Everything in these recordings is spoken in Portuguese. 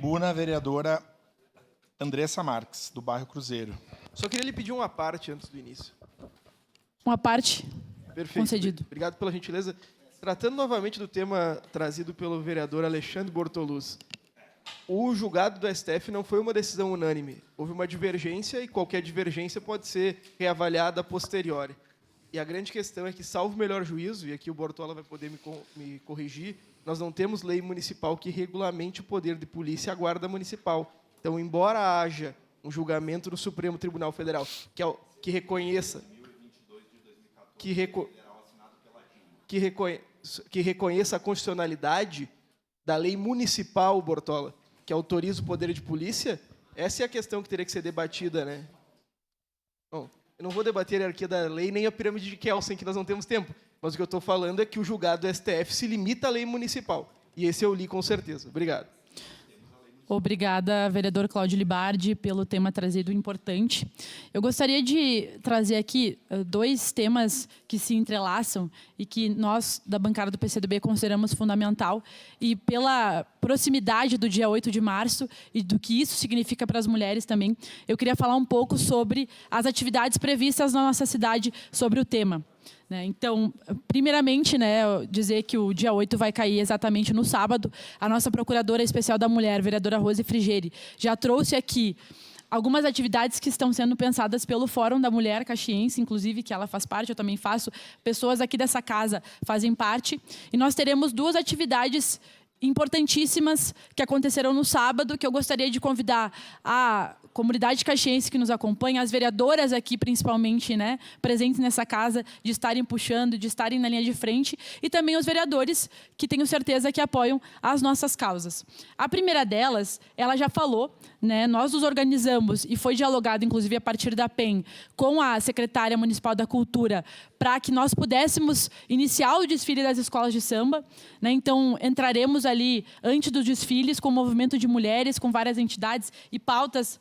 tribuna a vereadora Andressa Marques, do bairro Cruzeiro. Só queria lhe pedir uma parte antes do início. Uma parte. Perfeito. Concedido. Obrigado pela gentileza. Tratando novamente do tema trazido pelo vereador Alexandre Bortoluz, o julgado do STF não foi uma decisão unânime. Houve uma divergência e qualquer divergência pode ser reavaliada a posteriori. E a grande questão é que, salvo o melhor juízo, e aqui o Bortola vai poder me corrigir, nós não temos lei municipal que regulamente o poder de polícia e a guarda municipal. Então, embora haja um julgamento no Supremo Tribunal Federal que reconheça a constitucionalidade da lei municipal, Bortola, que autoriza o poder de polícia, essa é a questão que teria que ser debatida, né? Bom, eu não vou debater a hierarquia da lei nem a pirâmide de Kelsen, que nós não temos tempo, mas o que eu estou falando é que o julgado do STF se limita à lei municipal. E esse eu li com certeza. Obrigado. Obrigada, vereador Cláudio Libardi, pelo tema trazido importante. Eu gostaria de trazer aqui dois temas que se entrelaçam e que nós, da bancada do PCdoB, consideramos fundamental. E pela proximidade do dia 8 de março e do que isso significa para as mulheres também, eu queria falar um pouco sobre as previstas na nossa cidade sobre o tema. Então, primeiramente, dizer que o dia 8 vai cair exatamente no sábado. A nossa Procuradora Especial da Mulher, vereadora Rose Frigeri, já trouxe aqui algumas atividades que estão sendo pensadas pelo Fórum da Mulher Caxiense, inclusive, que ela faz parte, eu também faço. Pessoas aqui dessa casa fazem parte. E nós teremos duas atividades importantíssimas que acontecerão no sábado, que eu gostaria de convidar a comunidade caxiense que nos acompanha, as vereadoras aqui principalmente, presentes nessa casa, de estarem puxando, de estarem na linha de frente, e também os vereadores, que tenho certeza que apoiam as nossas causas. A primeira delas, ela já falou, nós nos organizamos, e foi dialogado, inclusive, a partir da PEN, com a secretária municipal da Cultura, para que nós pudéssemos iniciar o desfile das escolas de samba. Então, entraremos ali, antes dos desfiles, com o movimento de mulheres, com várias entidades e pautas.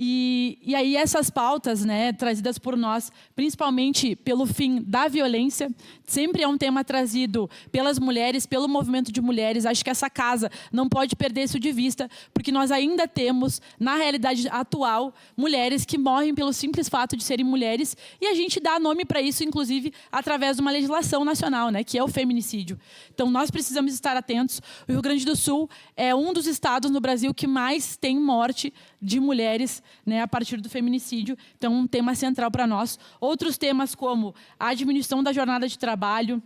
E aí essas pautas, trazidas por nós, principalmente pelo fim da violência, sempre é um tema trazido pelas mulheres, pelo movimento de mulheres. Acho que essa casa não pode perder isso de vista, porque nós ainda temos, na realidade atual, mulheres que morrem pelo simples fato de serem mulheres, e a gente dá nome para isso, inclusive, através de uma legislação nacional, que é o feminicídio. Então, nós precisamos estar atentos. O Rio Grande do Sul é um dos estados no Brasil que mais tem morte de mulheres, a partir do feminicídio. Então, um tema central para nós. Outros temas como a diminuição da jornada de trabalho,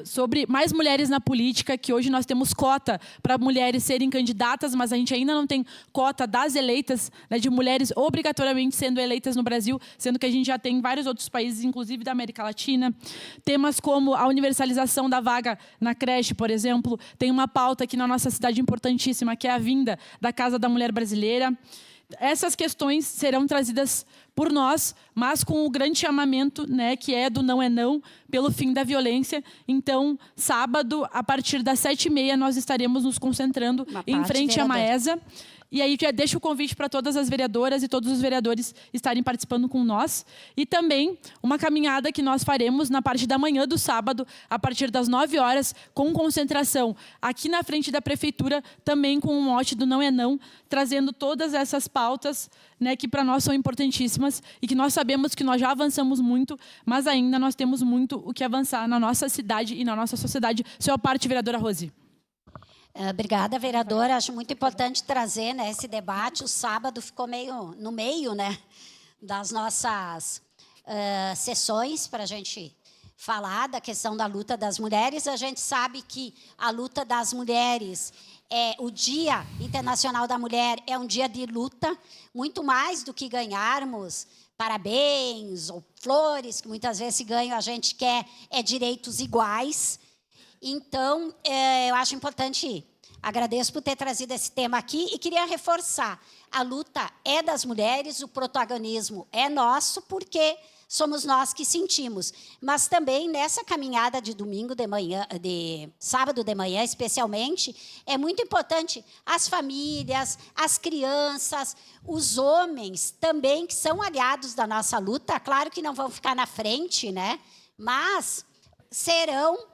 sobre mais mulheres na política, que hoje nós temos cota para mulheres serem candidatas, mas a gente ainda não tem cota das eleitas, de mulheres obrigatoriamente sendo eleitas no Brasil, sendo que a gente já tem em vários outros países, inclusive da América Latina. Temas como a universalização da vaga na creche, por exemplo. Tem uma pauta aqui na nossa cidade importantíssima, que é a vinda da Casa da Mulher Brasileira. Essas questões serão trazidas por nós, mas com o grande chamamento, que é do Não é Não, pelo fim da violência. Então, sábado, a partir das 7h30, nós estaremos nos concentrando em frente à Maesa. E aí já deixo o convite para todas as vereadoras e todos os vereadores estarem participando com nós. E também uma caminhada que nós faremos na parte da manhã do sábado, a partir das 9 horas, com concentração aqui na frente da prefeitura, também com o mote do Não é Não, trazendo todas essas pautas, que para nós são importantíssimas e que nós sabemos que nós já avançamos muito, mas ainda nós temos muito o que avançar na nossa cidade e na nossa sociedade. Sua parte, vereadora Rose. Obrigada, vereadora. Acho muito importante trazer esse debate. O sábado ficou meio no meio das nossas sessões para a gente falar da questão da luta das mulheres. A gente sabe que a luta das mulheres, o Dia Internacional da Mulher é um dia de luta, muito mais do que ganharmos parabéns ou flores, que muitas vezes se ganham, a gente quer direitos iguais. Então, eu acho importante, agradeço por ter trazido esse tema aqui e queria reforçar, a luta é das mulheres, o protagonismo é nosso, porque somos nós que sentimos. Mas também nessa caminhada de domingo de manhã, de sábado de manhã especialmente, é muito importante as famílias, as crianças, os homens também, que são aliados da nossa luta, claro que não vão ficar na frente, mas serão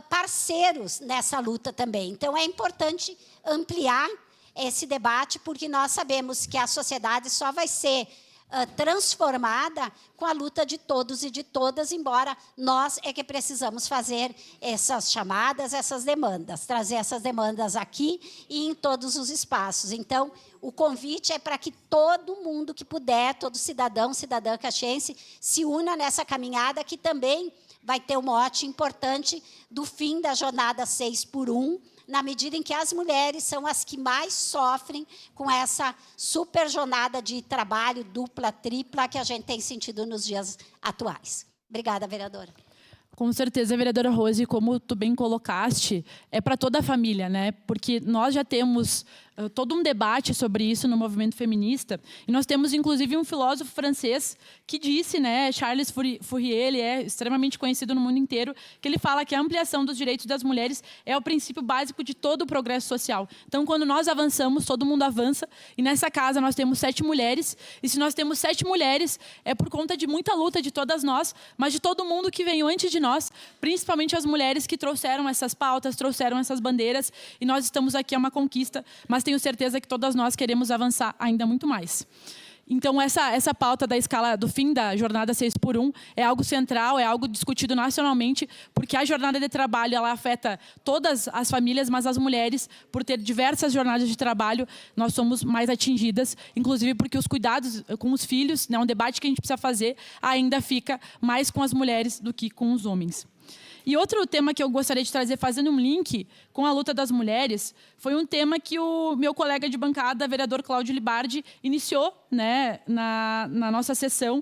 parceiros nessa luta também. Então, é importante ampliar esse debate, porque nós sabemos que a sociedade só vai ser transformada com a luta de todos e de todas, embora nós é que precisamos fazer essas chamadas, essas demandas, trazer essas demandas aqui e em todos os espaços. Então, o convite é para que todo mundo que puder, todo cidadão, cidadã caxiense, se una nessa caminhada, que também vai ter um mote importante do fim da jornada 6x1, na medida em que as mulheres são as que mais sofrem com essa super jornada de trabalho dupla, tripla, que a gente tem sentido nos dias atuais. Obrigada, vereadora. Com certeza, vereadora Rose, como tu bem colocaste, é para toda a família, né? Porque nós já temos todo um debate sobre isso no movimento feminista, e nós temos, inclusive, um filósofo francês que disse, né, Charles Fourier, ele é extremamente conhecido no mundo inteiro, que ele fala que a ampliação dos direitos das mulheres é o princípio básico de todo o progresso social. Então, quando nós avançamos, todo mundo avança, e nessa casa nós temos 7 mulheres, e se nós temos 7 mulheres, é por conta de muita luta de todas nós, mas de todo mundo que veio antes de nós, principalmente as mulheres que trouxeram essas pautas, trouxeram essas bandeiras, e nós estamos aqui, é uma conquista, mas tenho certeza que todas nós queremos avançar ainda muito mais. Então, essa pauta da escala do fim da jornada 6x1 é algo central, é algo discutido nacionalmente, porque a jornada de trabalho ela afeta todas as famílias, mas as mulheres, por ter diversas jornadas de trabalho, nós somos mais atingidas, inclusive porque os cuidados com os filhos, né, um debate que a gente precisa fazer, ainda fica mais com as mulheres do que com os homens. E outro tema que eu gostaria de trazer, fazendo um link com a luta das mulheres, foi um tema que o meu colega de bancada, vereador Cláudio Libardi, iniciou, né, na nossa sessão,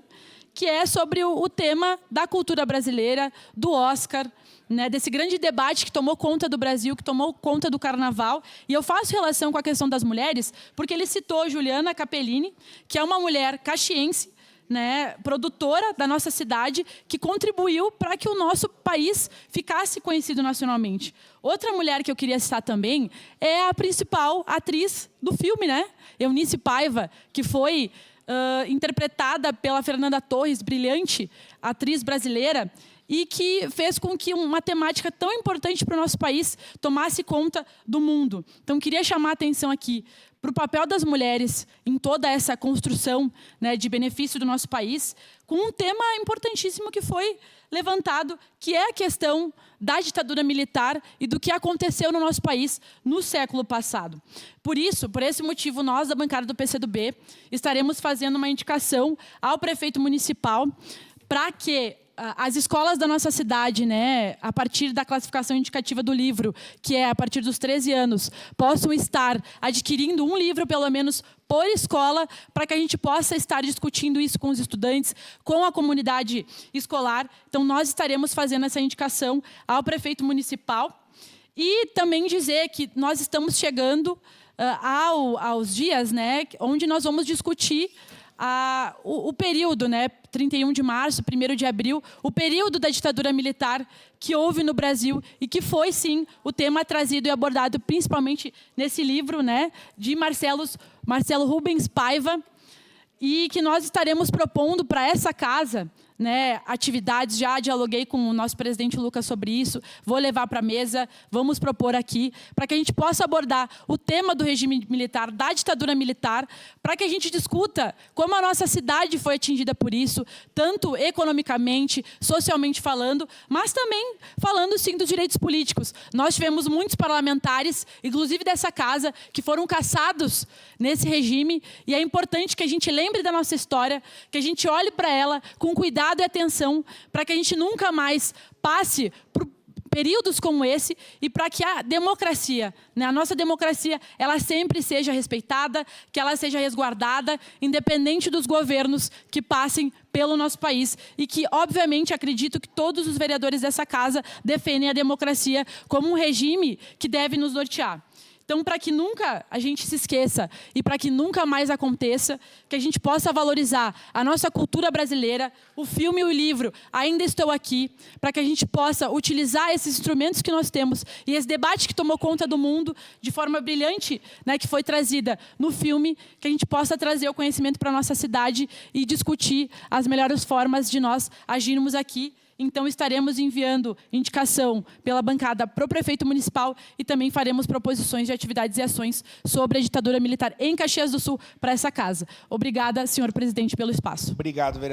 que é sobre o tema da cultura brasileira, do Oscar, né, desse grande debate que tomou conta do Brasil, que tomou conta do Carnaval. E eu faço relação com a questão das mulheres, porque ele citou Juliana Capellini, que é uma mulher caxiense, né, produtora da nossa cidade, que contribuiu para que o nosso país ficasse conhecido nacionalmente. Outra mulher que eu queria citar também é a principal atriz do filme, né? Eunice Paiva, que foi interpretada pela Fernanda Torres, brilhante atriz brasileira, e que fez com que uma temática tão importante para o nosso país tomasse conta do mundo. Então, queria chamar a atenção aqui para o papel das mulheres em toda essa construção, né, de benefício do nosso país, com um tema importantíssimo que foi levantado, que é a questão da ditadura militar e do que aconteceu no nosso país no século passado. Por isso, por esse motivo, nós, da bancada do PCdoB, estaremos fazendo uma indicação ao prefeito municipal para que as escolas da nossa cidade, né, a partir da classificação indicativa do livro, que é a partir dos 13 anos, possam estar adquirindo um livro, pelo menos, por escola, para que a gente possa estar discutindo isso com os estudantes, com a comunidade escolar. Então, nós estaremos fazendo essa indicação ao prefeito municipal. E também dizer que nós estamos chegando aos dias, né, onde nós vamos discutir o período, né, 31 de março, 1º de abril, o período da ditadura militar que houve no Brasil e que foi, sim, o tema trazido e abordado principalmente nesse livro, né, de Marcelo Rubens Paiva, e que nós estaremos propondo para essa casa, né, atividades. Já dialoguei com o nosso presidente Lucas sobre isso, vou levar para a mesa, vamos propor aqui, para que a gente possa abordar o tema do regime militar, da ditadura militar, para que a gente discuta como a nossa cidade foi atingida por isso, tanto economicamente, socialmente falando, mas também falando, sim, dos direitos políticos. Nós tivemos muitos parlamentares, inclusive dessa casa, que foram caçados nesse regime, e é importante que a gente lembre da nossa história, que a gente olhe para ela com cuidado e atenção, para que a gente nunca mais passe por períodos como esse e para que a democracia, né, a nossa democracia, ela sempre seja respeitada, que ela seja resguardada, independente dos governos que passem pelo nosso país. E que, obviamente, acredito que todos os vereadores dessa casa defendem a democracia como um regime que deve nos nortear. Então, para que nunca a gente se esqueça e para que nunca mais aconteça, que a gente possa valorizar a nossa cultura brasileira, o filme e o livro Ainda Estou Aqui, para que a gente possa utilizar esses instrumentos que nós temos e esse debate que tomou conta do mundo de forma brilhante, né, que foi trazida no filme, que a gente possa trazer o conhecimento para a nossa cidade e discutir as melhores formas de nós agirmos aqui então estaremos enviando indicação pela bancada para o prefeito municipal e também faremos proposições de atividades e ações sobre a ditadura militar em Caxias do Sul para essa casa. Obrigada, senhor presidente, pelo espaço. Obrigado, vereador.